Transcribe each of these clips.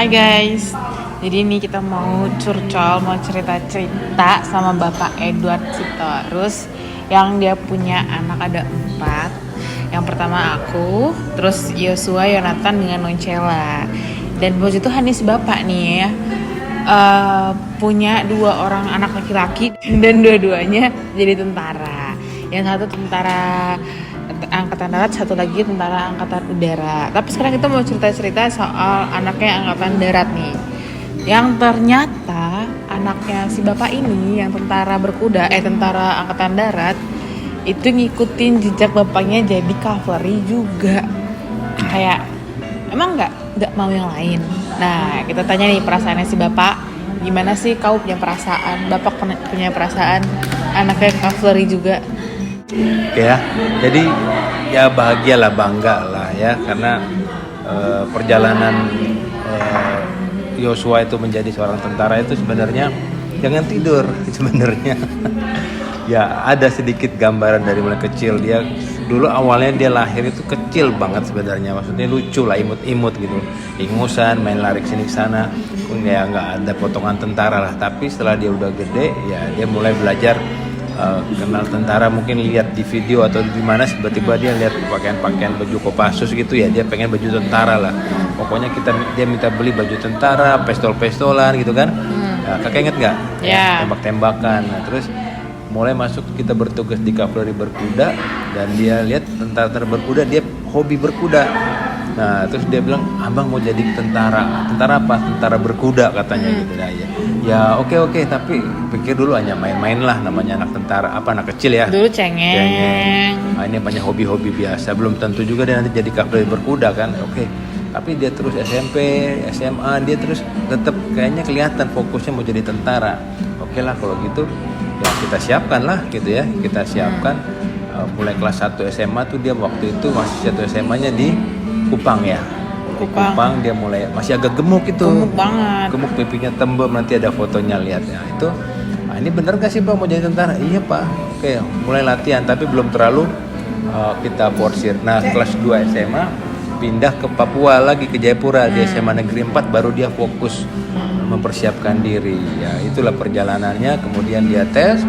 Hai guys, jadi ini kita mau curcol, mau cerita-cerita sama Bapak Edward Sitorus yang dia punya anak ada 4. Yang pertama aku, terus Yosua, Yonatan dengan Noncela. Dan bos itu Hanis Bapak nih ya, punya 2 orang anak laki-laki dan dua-duanya jadi tentara. Yang satu tentara angkatan darat, satu lagi tentara angkatan udara. Tapi sekarang kita mau cerita-cerita soal anaknya angkatan darat nih. Yang ternyata anaknya si bapak ini yang tentara tentara angkatan darat itu ngikutin jejak bapaknya jadi cavalry juga. Kayak emang nggak mau yang lain. Nah, kita tanya nih perasaannya si bapak. Gimana sih kau punya perasaan? Bapak punya perasaan anaknya cavalry juga. Oke ya, jadi ya bahagialah, bangga lah ya, karena perjalanan Yosua itu menjadi seorang tentara itu sebenarnya jangan tidur sebenarnya. Ya ada sedikit gambaran dari mulai kecil. Dia dulu awalnya dia lahir itu kecil banget sebenarnya, maksudnya lucu lah, imut-imut gitu, ingusan, main lari sini sana, ya nggak ada potongan tentara lah. Tapi setelah dia udah gede, ya dia mulai belajar kenal tentara, mungkin lihat di video atau di mana tiba-tiba dia lihat pakaian baju Kopassus gitu ya, dia pengen baju tentara lah. Pokoknya dia minta beli baju tentara, pistol-pistolan gitu kan. Nah, kakak inget nggak? Ya. Tembak-tembakan. Nah, terus mulai masuk kita bertugas di cavalry berkuda, dan dia lihat tentara berkuda, dia hobi berkuda. Nah, terus dia bilang, abang mau jadi tentara. Tentara apa? Tentara berkuda katanya gitu. Nah, ya oke, tapi pikir dulu hanya main-main lah, namanya anak tentara, anak kecil ya. Dulu cengeng. Nah, ini banyak hobi-hobi biasa, belum tentu juga dia nanti jadi cavalry berkuda kan. Oke. Tapi dia terus SMP, SMA, dia terus tetap kayaknya kelihatan fokusnya mau jadi tentara. Oke lah kalau gitu, ya kita siapkan lah gitu ya. Kita siapkan mulai kelas 1 SMA tuh dia waktu itu masih 1 SMA-nya di Kupang ya. Di Kupang dia mulai masih agak gemuk itu. Gemuk banget. Gemuk, pipinya tembem, nanti ada fotonya, lihat ya. Itu ini bener gak sih Bang mau jadi tentara? Iya Pak. Oke, mulai latihan tapi belum terlalu kita porsir. Nah, kelas 2 SMA pindah ke Papua lagi, ke Jayapura, di SMA Negeri 4 baru dia fokus mempersiapkan diri. Ya, itulah perjalanannya. Kemudian dia tes.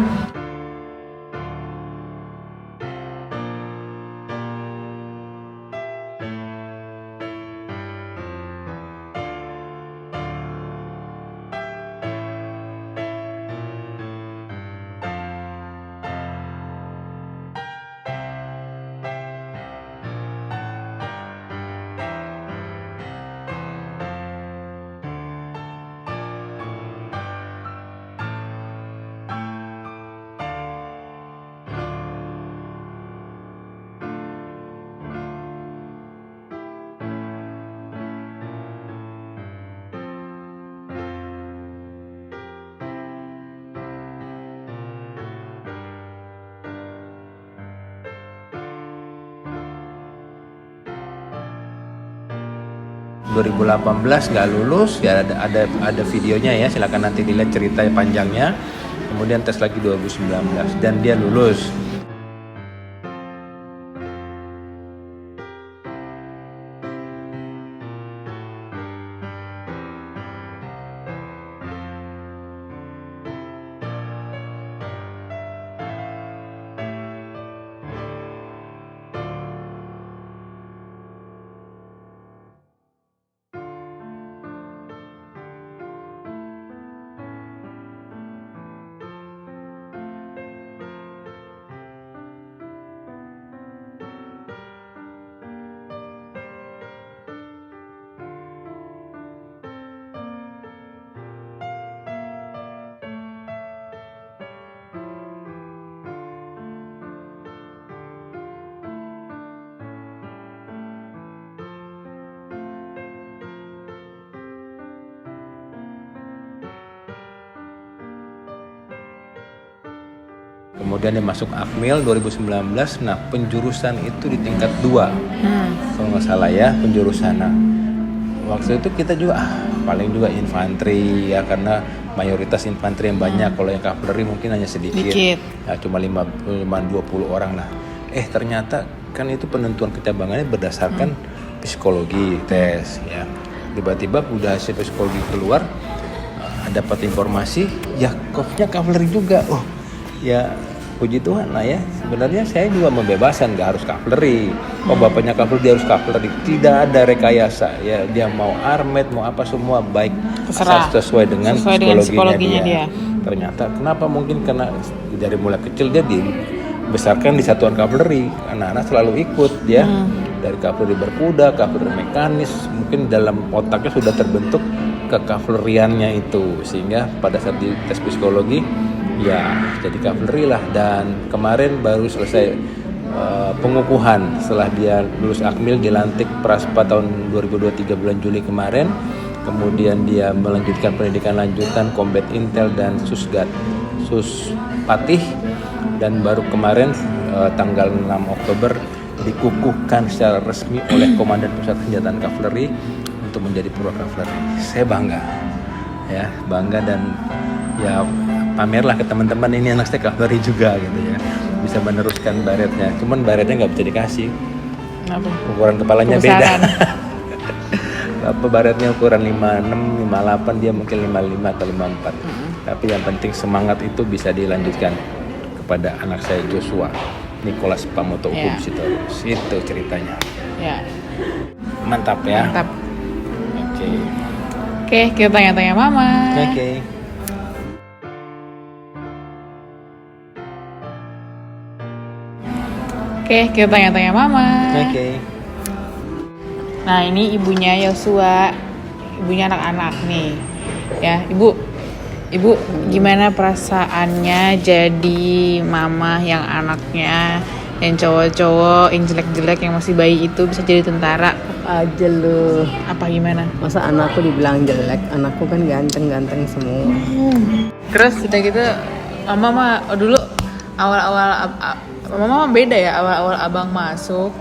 ...2018 nggak lulus ya, ada videonya ya, silakan nanti dilihat cerita panjangnya. Kemudian tes lagi 2019 dan dia lulus. Kemudian dia masuk Akmil 2019. Nah, penjurusan itu di tingkat 2. Kalau nggak salah ya, penjurusan. Nah, waktu itu kita juga paling juga infanteri ya, karena mayoritas infanteri yang banyak. Kalau yang cavalry mungkin hanya sedikit. Ya, cuma 20 orang lah. Ternyata kan itu penentuan kecabangannya berdasarkan psikologi tes ya. tiba-tiba udah hasil psikologi keluar, dapat informasi Yakobnya kavaleri juga. Oh ya, puji Tuhan lah ya. Sebenarnya saya juga membebaskan, nggak harus kavaleri. Oh bapaknya kavaleri, dia harus kavaleri. Tidak ada rekayasa ya. Dia mau armet, mau apa semua baik. Terserah. Asal sesuai dengan psikologinya dia. Ternyata kenapa, mungkin karena dari mulai kecil dia dibesarkan di satuan kavaleri. Anak-anak selalu ikut ya. Dari kavaleri berkuda, kavaleri mekanis, mungkin dalam otaknya sudah terbentuk kekavaleriannya itu, sehingga pada saat di tes psikologi ya jadi kavaleri lah. Dan kemarin baru selesai pengukuhan setelah dia lulus akmil, dilantik Praspa tahun 2023 bulan Juli kemarin. Kemudian dia melanjutkan pendidikan lanjutan Combat Intel dan Suspatih, dan baru kemarin tanggal 6 Oktober dikukuhkan secara resmi oleh Komandan Pusat Senjataan Kavaleri untuk menjadi Purwa Kavaleri. Saya bangga ya, bangga, dan ya pamerlah ke teman-teman, ini anak saya kavaleri juga gitu ya, bisa meneruskan baretnya. Cuman baretnya nggak bisa dikasih. Apa? Ukuran kepalanya Kebesaran. beda. Apa baretnya ukuran 56, 58, dia mungkin 55 atau 54. Tapi yang penting semangat itu bisa dilanjutkan kepada anak saya Joshua Nicholas Pamoto Hukum Sitorus. Itu ceritanya. Ya. Mantap ya. Mantap. Oke. Oke, kita tanya-tanya Mama. Oke. Oke, kita tanya-tanya Mama. Oke. Nah, ini ibunya Yosua, ibunya anak-anak nih. Ya, Ibu, gimana perasaannya jadi mama yang anaknya yang cowok-cowok, yang jelek-jelek, yang masih bayi itu bisa jadi tentara? Aja lu, Apa gimana? masa anakku dibilang jelek? Anakku kan ganteng-ganteng semua. Terus udah gitu, mama dulu awal-awal mama beda ya, awal-awal abang masuk.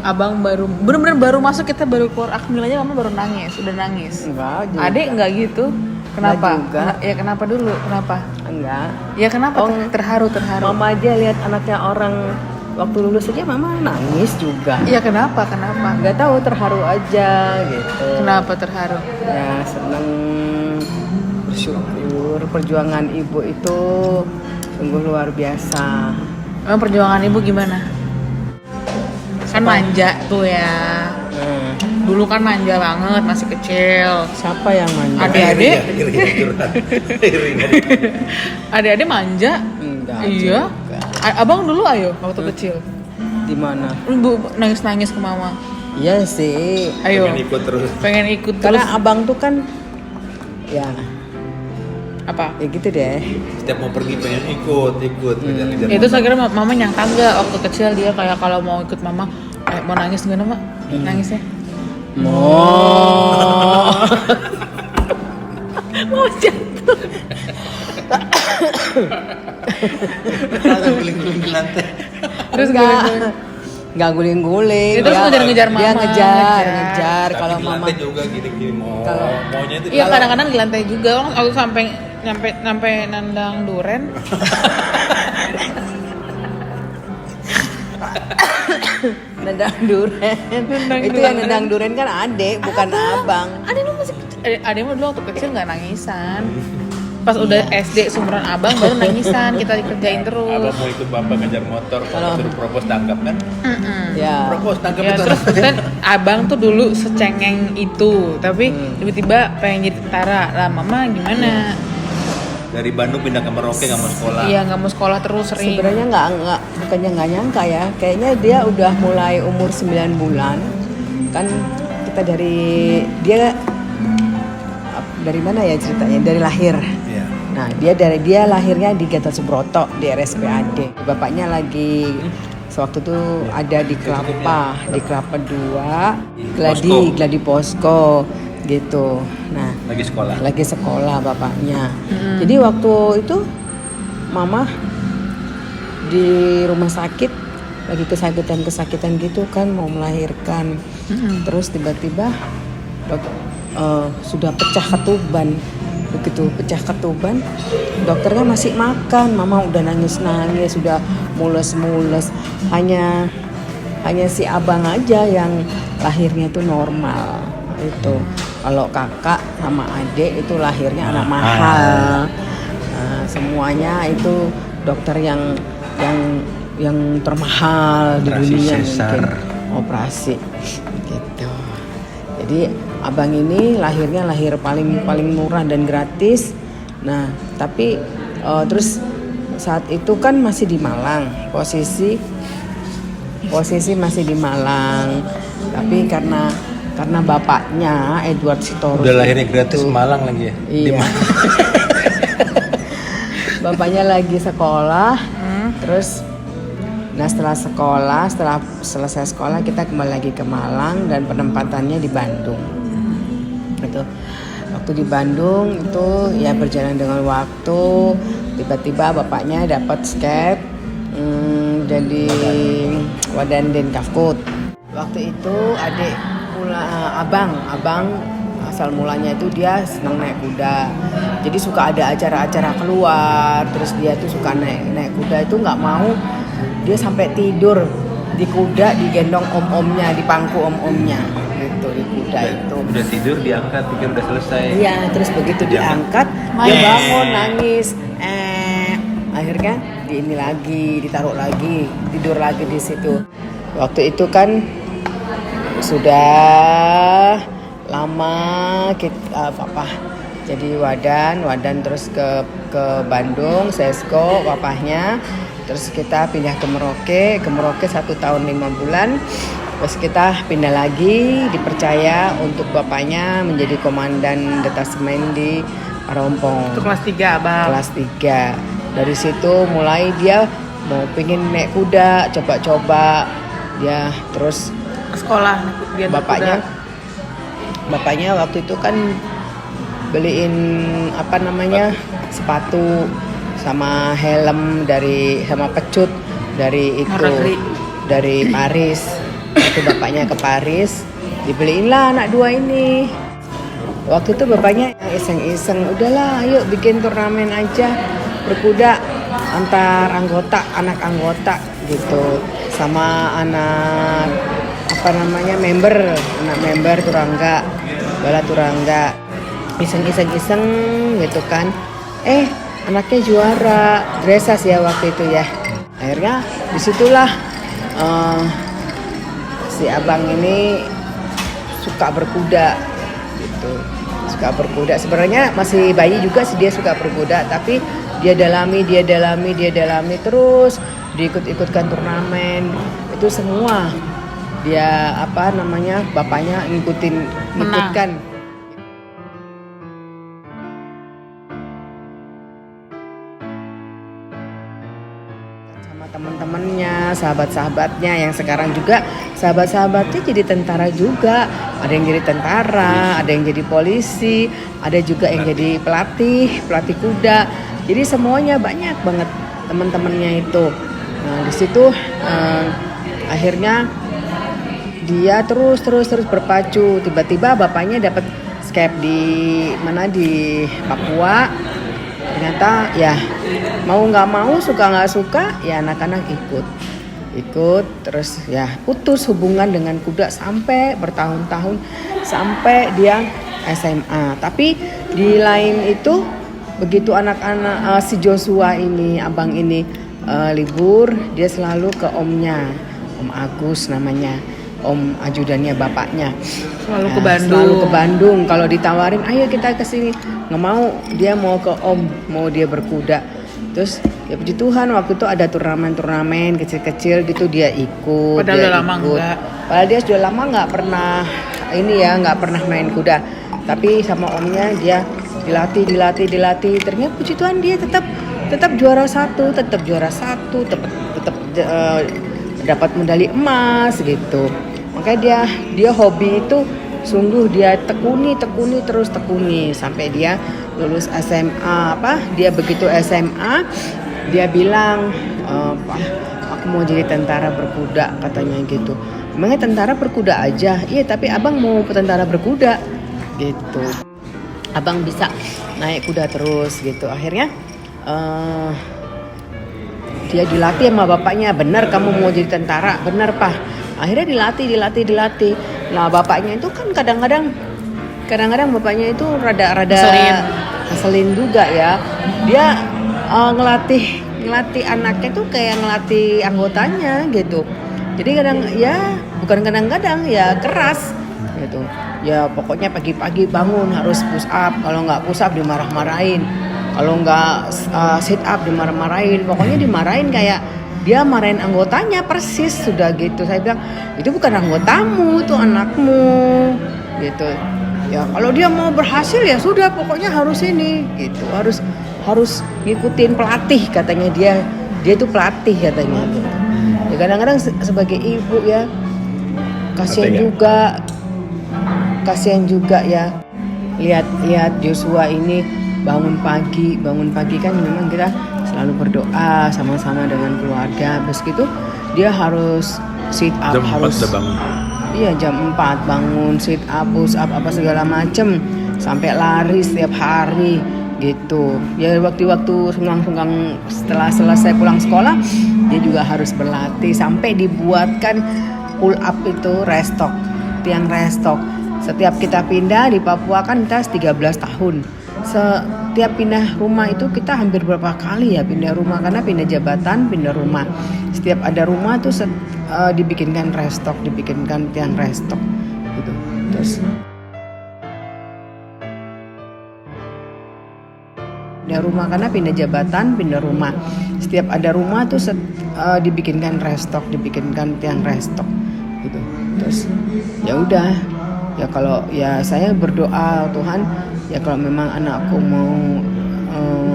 Abang baru bener-bener baru masuk, kita baru keluar akmil aja mama baru nangis, udah nangis. Enggak juga. Adek enggak gitu. Kenapa? Enggak juga. Ya kenapa dulu? Kenapa? Enggak. Ya kenapa? Oh, Terharu. Mama aja lihat anaknya orang waktu lulus aja mama nangis juga. Iya kenapa? Enggak tahu, terharu aja gitu. Kenapa terharu? Ya seneng, bersyukur perjuangan ibu itu sungguh luar biasa. Emang perjuangan ibu gimana? Kan manja tuh ya. Dulu kan manja banget, masih kecil. Siapa yang manja? Adik-adik? Adik-adik manja? Enggak. Iya. juga. Abang dulu ayo waktu kecil. Di mana? Ibu nangis-nangis ke mama. Iya sih. Ayo. Pengen ikut terus. Pengen ikut terus. Karena abang tuh kan ya Apa? ya gitu deh. Setiap mau pergi pengen ikut ngejar-ngejar. Itu saya kira mama nyangka enggak waktu kecil dia kayak kalau mau ikut mama mau nangis gimana mak? Nangisnya? Mau. Mau jatuh. Guling-guling di lantai. Terus Nggak guling-guling. Itu Dia- ngejar-ngejar Dia mama, ngejar. Tapi Kalau di mama lantai juga gini-gini maunya itu. Iya kadang-kadang di lantai juga. Aku sampai nyampe nendang duren. nendang duren. Itu yang nendang duren kan adek, bukan abang. Ada lu masih kecil. Ada mah dulu waktu kecil nggak nangisan. Pas udah SD sumuran abang baru nangisan, kita dikerjain terus. Abang mau ikut bapak ngejar motor, kalau suruh propos tangkap kan? Ya. Propos tangkap Ya itu. terus kan abang tuh dulu secengeng itu, tapi tiba-tiba pengen jadi tentara. Lah mama gimana? Dari Bandung pindah ke Merauke nggak mau sekolah. Iya nggak mau sekolah terus sering. Sebenarnya bukannya nggak nyangka ya. Kayaknya dia udah mulai umur 9 bulan. Kan kita dia dari mana ya ceritanya? Dari lahir. Iya. Nah, dia lahirnya di Gatot Subroto di RSPAD. Bapaknya lagi sewaktu itu ada di Kelapa 2, Gladi Posko gitu. Nah, lagi sekolah bapaknya. Jadi waktu itu mama di rumah sakit lagi kesakitan gitu kan, mau melahirkan. Terus tiba-tiba sudah pecah ketuban. Begitu pecah ketuban, dokternya masih makan, mama udah nangis, sudah mules. Hanya si abang aja yang lahirnya itu normal itu. Kalau kakak sama adik itu lahirnya anak mahal. Nah, semuanya itu dokter yang termahal di Operasi dunia sesar. mungkin operasi gitu. Jadi abang ini lahir paling murah dan gratis. Nah tapi terus saat itu kan masih di Malang, posisi masih di Malang. Tapi karena bapaknya Edward Sitorus Udah lahirnya gratis itu, Malang lagi ya. iya. Bapaknya lagi sekolah, terus nah setelah selesai sekolah kita kembali lagi ke Malang dan penempatannya di Bandung. Itu waktu di Bandung itu ya berjalan dengan waktu, tiba-tiba bapaknya dapat skep jadi Wadan Den Kafkut. Waktu itu abang asal mulanya itu dia senang naik kuda, jadi suka ada acara-acara keluar, terus dia tuh suka naik kuda itu nggak mau, dia sampai tidur di kuda digendong om-omnya, di pangku om-omnya gitu di kuda itu. Udah tidur diangkat, pikir udah selesai. Iya, terus begitu diangkat dia bangun nangis, akhirnya ditaruh lagi, tidur lagi di situ. Waktu itu kan sudah lama kita papa jadi Wadan terus ke Bandung, Sesko papahnya, terus kita pindah ke Merauke 1 tahun 5 bulan, terus kita pindah lagi, dipercaya untuk bapaknya menjadi komandan detasemen di Parompong. Itu kelas 3 abang. Kelas 3. Dari situ mulai dia mau pengen naik kuda, coba-coba dia terus Ke sekolah dia naik bapaknya kuda. waktu itu kan beliin sepatu sama helm sama pecut dari dari Paris. Waktu bapaknya ke Paris dibeliin lah anak 2 ini. Waktu itu bapaknya iseng-iseng, udahlah ayo bikin turnamen aja berkuda antar anak anggota gitu, sama anak member Turangga, bala Turangga, iseng gitu kan. Anaknya juara dressage ya waktu itu ya. Akhirnya disitulah si abang ini suka berkuda gitu. Sebenarnya masih bayi juga sih dia suka berkuda, tapi dia dalami terus, diikutkan turnamen itu semua. Dia bapaknya ngikutkan. Sama teman-temannya, sahabat-sahabatnya yang sekarang juga sahabat-sahabatnya jadi tentara juga. Ada yang jadi tentara, ada yang jadi polisi, ada juga yang jadi pelatih kuda. Jadi semuanya banyak banget teman-temannya itu. Nah, di situ akhirnya dia terus berpacu. Tiba-tiba bapaknya dapat skep di Papua. Ternyata ya mau nggak mau, suka nggak suka, ya anak-anak ikut terus ya putus hubungan dengan kuda sampai bertahun-tahun, sampai dia SMA. Tapi di lain itu begitu anak-anak si Joshua ini, abang ini libur, dia selalu ke omnya, Om Agus namanya, om ajudannya bapaknya. Selalu ke Bandung. Kalau ditawarin, ayo kita ke sini, nggak mau. Dia mau ke om, mau dia berkuda. Terus ya puji Tuhan waktu itu ada turnamen kecil-kecil gitu dia ikut. Padahal udah lama enggak. Padahal dia sudah lama nggak pernah main kuda. Tapi sama omnya dia dilatih. Ternyata puji Tuhan dia tetap juara satu, tetap dapat medali emas gitu. Makanya dia hobi itu sungguh dia tekuni sampai dia lulus SMA. Dia begitu SMA dia bilang, Pak, aku mau jadi tentara berkuda, katanya gitu. Emangnya tentara berkuda aja? Iya, tapi abang mau tentara berkuda gitu. Abang bisa naik kuda terus gitu. Akhirnya dia dilatih sama bapaknya. Benar kamu mau jadi tentara? Benar, Pak. Akhirnya dilatih. Nah, bapaknya itu kan kadang-kadang kadang-kadang bapaknya itu rada Ngeselin. ngeselin juga ya. Dia ngelatih anaknya tuh kayak ngelatih anggotanya gitu. Jadi bukan kadang-kadang ya keras gitu. Ya pokoknya pagi-pagi bangun harus push up, kalau nggak push up dimarah-marahin, kalau nggak sit up dimarah-marahin, pokoknya dimarahin kayak dia marahin anggotanya persis sudah gitu. Saya bilang itu bukan anggotamu, itu anakmu gitu. Ya kalau dia mau berhasil ya sudah, pokoknya harus ini gitu, harus ngikutin pelatih katanya, dia itu pelatih katanya gitu. Ya kadang-kadang sebagai ibu ya kasihan juga ya lihat Joshua ini bangun pagi kan, memang kita selalu berdoa sama-sama dengan keluarga. Habis gitu dia harus sit up, Jam 4 udah bangun. Iya, jam 4 bangun, sit up, push up apa segala macem, sampai lari setiap hari gitu. Ya waktu-waktu senggang-senggang setelah selesai pulang sekolah dia juga harus berlatih, sampai dibuatkan pull up itu restock, tiang restock. Setiap kita pindah di Papua kan kita 13 tahun. Setiap pindah rumah itu kita hampir berapa kali ya pindah rumah, karena pindah jabatan, pindah rumah. Setiap ada rumah tuh dibikinkan restock, dibikinkan tiang restock gitu. Terus pindah rumah karena pindah jabatan, pindah rumah. Setiap ada rumah tuh dibikinkan restock, dibikinkan tiang restock gitu. Terus ya udah, ya kalau ya saya berdoa Tuhan, ya kalau memang anakku mau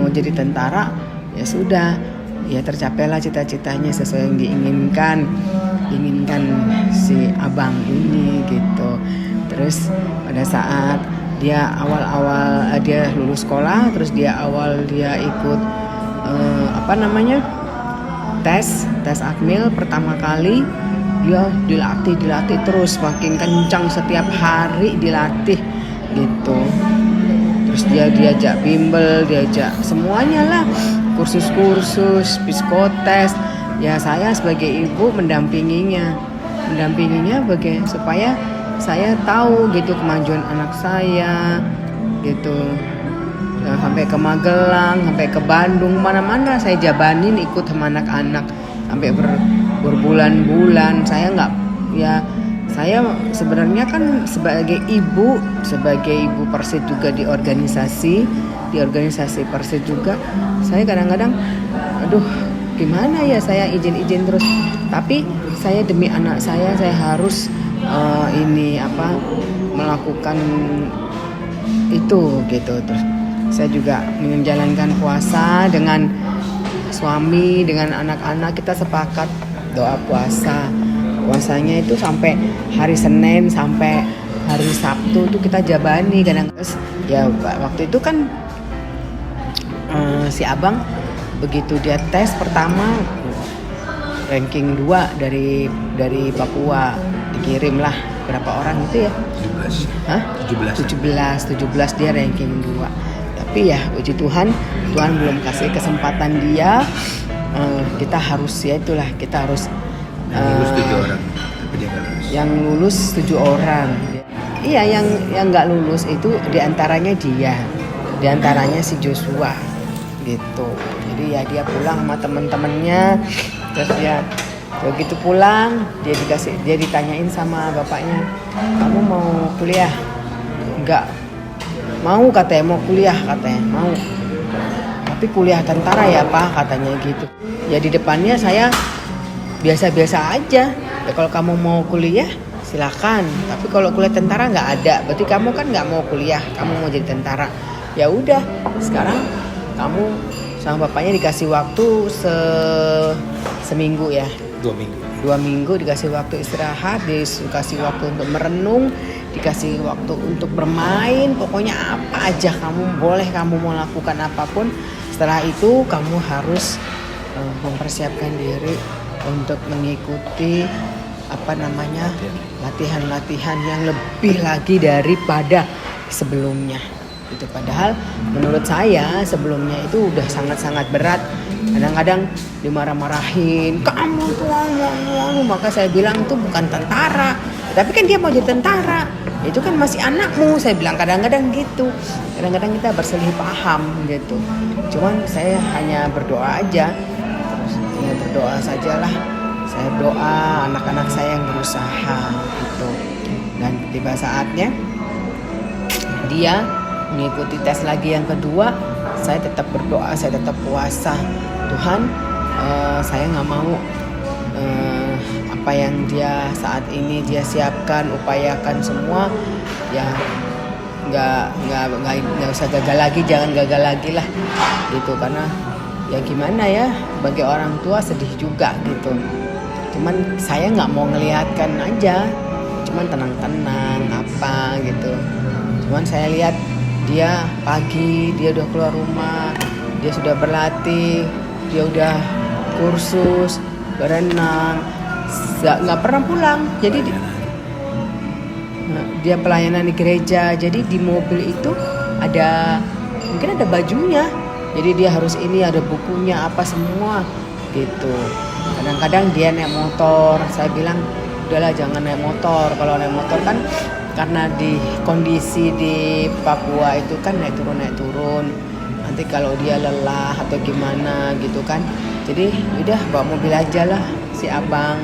jadi tentara ya sudah, ya tercapailah cita-citanya sesuai yang diinginkan si abang ini gitu. Terus pada saat dia awal-awal dia lulus sekolah, terus dia ikut tes akmil pertama kali, dia dilatih terus, makin kencang, setiap hari dilatih gitu. Terus dia diajak bimbel, diajak semuanya lah, kursus, psikotes. Ya saya sebagai ibu mendampinginya supaya saya tahu gitu kemajuan anak saya gitu. Ya, sampai ke Magelang, sampai ke Bandung, mana-mana saya jabanin ikut sama anak-anak sampai berbulan-bulan. Saya sebenarnya kan sebagai ibu Persid juga di organisasi Persid juga, saya kadang-kadang gimana ya, saya izin terus, tapi saya demi anak saya harus melakukan itu gitu. Terus saya juga menjalankan puasa dengan suami, dengan anak-anak, kita sepakat doa puasanya itu sampai hari Senin sampai hari Sabtu tuh kita jabani kadang. Ya waktu itu kan si abang begitu dia tes pertama ranking 2 dari Papua, dikirimlah berapa orang itu ya? 17 dia ranking 2. Tapi ya puji Tuhan belum kasih kesempatan dia. Kita harus kita harus lulus 7 orang, tapi dia nggak lulus. Yang lulus 7 orang. Iya, yang nggak lulus itu diantaranya si Joshua gitu. Jadi ya dia pulang sama teman-temannya, terus ya begitu pulang dia ditanyain sama bapaknya, kamu mau kuliah? Enggak. Mau katanya, mau kuliah katanya, mau. Tapi kuliah tentara ya Pak katanya gitu. Ya di depannya saya biasa-biasa aja. Ya kalau kamu mau kuliah silakan. Tapi kalau kuliah tentara nggak ada. Berarti kamu kan nggak mau kuliah, kamu mau jadi tentara. Ya udah, sekarang kamu sama bapaknya dikasih waktu seminggu ya. 2 minggu dikasih waktu istirahat, dikasih waktu untuk merenung, dikasih waktu untuk bermain, pokoknya apa aja kamu mau lakukan apapun. Setelah itu kamu harus mempersiapkan diri untuk mengikuti latihan-latihan yang lebih lagi daripada sebelumnya. Itu padahal menurut saya sebelumnya itu udah sangat-sangat berat. Kadang-kadang dimarah-marahin, kamu tuh, maka saya bilang itu bukan tentara. Tapi kan dia mau jadi tentara. itu kan masih anakmu, saya bilang. Kadang-kadang gitu, kadang-kadang kita berselisih paham gitu. Cuman saya hanya berdoa aja, terus ya berdoa sajalah. Saya doa anak-anak saya yang berusaha gitu, dan tiba saatnya dia mengikuti tes lagi yang kedua. Saya tetap berdoa, saya tetap puasa. Tuhan, saya nggak mau apa yang dia saat ini dia siapkan, upayakan semua, ya nggak usah gagal lagi, jangan gagal lagi lah gitu. Karena ya gimana ya, bagi orang tua sedih juga gitu. Cuman saya nggak mau ngelihatkan aja, cuman tenang-tenang apa gitu. Cuman saya lihat dia pagi, dia udah keluar rumah, dia sudah berlatih, dia udah kursus, berenang, nggak pernah pulang. Jadi dia pelayanan di gereja, jadi di mobil itu ada, mungkin ada bajunya, jadi dia harus ini, ada bukunya apa semua gitu. Kadang-kadang dia naik motor, saya bilang udahlah jangan naik motor. Kalau naik motor kan karena di kondisi di Papua itu kan naik turun, nanti kalau dia lelah atau gimana gitu kan, jadi udah bawa mobil aja lah si abang.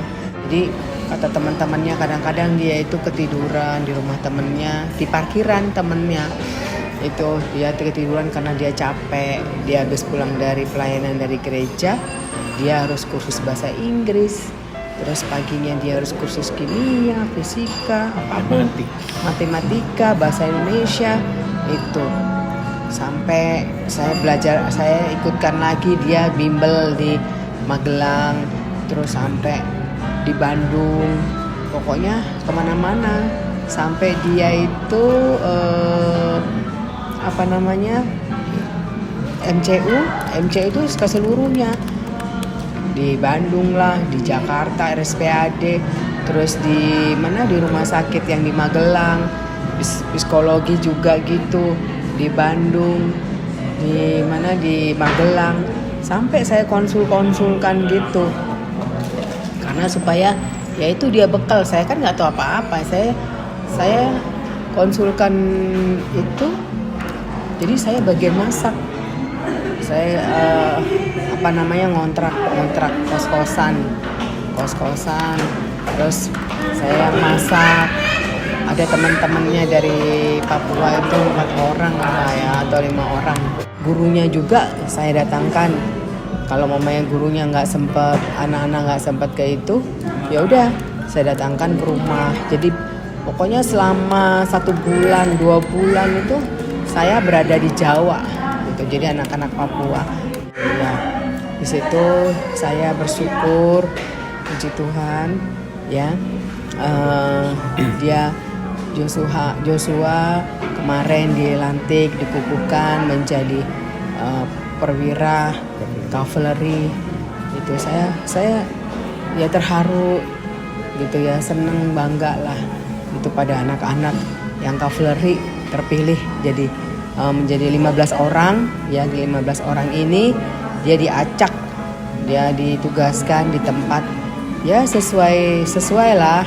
Jadi kata teman-temannya kadang-kadang dia itu ketiduran di rumah temennya, di parkiran temennya itu dia ketiduran karena dia capek. Dia habis pulang dari pelayanan dari gereja, dia harus kursus bahasa Inggris, terus paginya dia harus kursus kimia, fisika, apapun, matematika, bahasa Indonesia itu. Sampai saya ikutkan lagi dia bimbel di Magelang, terus sampai di Bandung, pokoknya kemana-mana. Sampai dia itu MCU itu keseluruhnya, di Bandung lah, di Jakarta RSPAD, terus di mana, di rumah sakit yang di Magelang, psikologi juga gitu, di Bandung, di mana, di Magelang. Sampai saya konsulkan gitu, karena supaya ya itu dia bekal. Saya kan nggak tahu apa-apa, saya konsulkan itu, jadi saya bagian masak. Saya ngontrak kos-kosan, terus saya masak. Ada teman-temannya dari Papua itu 4 orang lah ya, atau 5 orang. Gurunya juga saya datangkan. Kalau mamanya gurunya nggak sempet, anak-anak nggak sempet ke itu, ya udah saya datangkan ke rumah. Jadi pokoknya selama 1 bulan 2 bulan itu saya berada di Jawa gitu. Jadi anak-anak Papua. Ya, di situ saya bersyukur, puji Tuhan ya. Dia Joshua kemarin dilantik, dikukuhkan menjadi perwira kavaleri. Itu saya ya terharu gitu ya, seneng, bangga lah itu pada anak-anak yang kavaleri terpilih jadi menjadi 15 orang ya. Di 15 orang ini dia diacak, dia ditugaskan di tempat ya sesuai lah.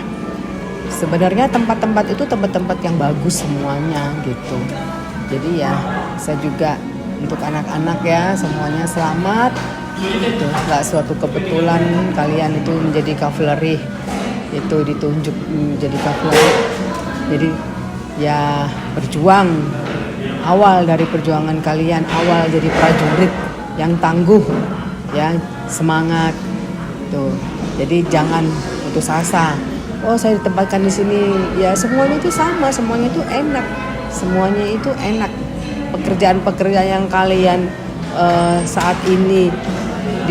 Sebenarnya tempat-tempat itu tempat-tempat yang bagus semuanya gitu. Jadi ya saya juga untuk anak-anak ya semuanya selamat gitu. Nggak suatu kebetulan kalian itu menjadi kavaleri, itu ditunjuk menjadi kavaleri. Jadi ya berjuang, awal dari perjuangan kalian, awal jadi prajurit yang tangguh ya, semangat tuh. Jadi jangan putus asa. Oh saya ditempatkan di sini, ya semuanya itu sama, semuanya itu enak, semuanya itu enak. Pekerjaan-pekerjaan yang kalian saat ini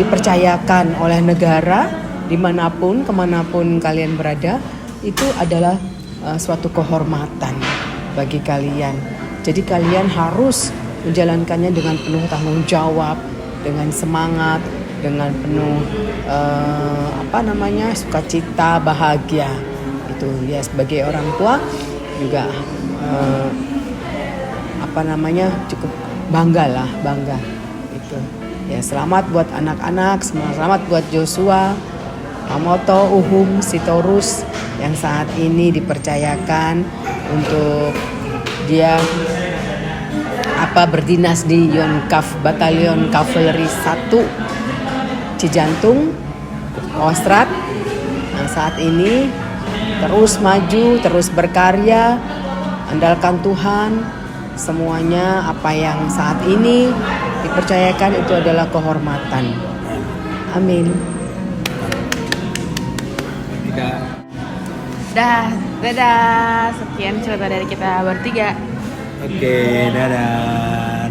dipercayakan oleh negara, dimanapun, kemanapun kalian berada, itu adalah suatu kehormatan bagi kalian. Jadi kalian harus menjalankannya dengan penuh tanggung jawab, dengan semangat, dengan penuh sukacita, bahagia. Itu ya sebagai orang tua juga cukup bangga itu. Ya selamat buat anak-anak, selamat buat Joshua, Mamoto, Uhum, Sitorus yang saat ini dipercayakan untuk dia berdinas di Yonkaf Batalion Kavaleri 1 Cijantung, Kostrad. Nah, saat ini terus maju, terus berkarya, andalkan Tuhan. Semuanya apa yang saat ini dipercayakan itu adalah kehormatan. Amin. Dadah. Sekian cerita dari kita bertiga. Oke, dadah.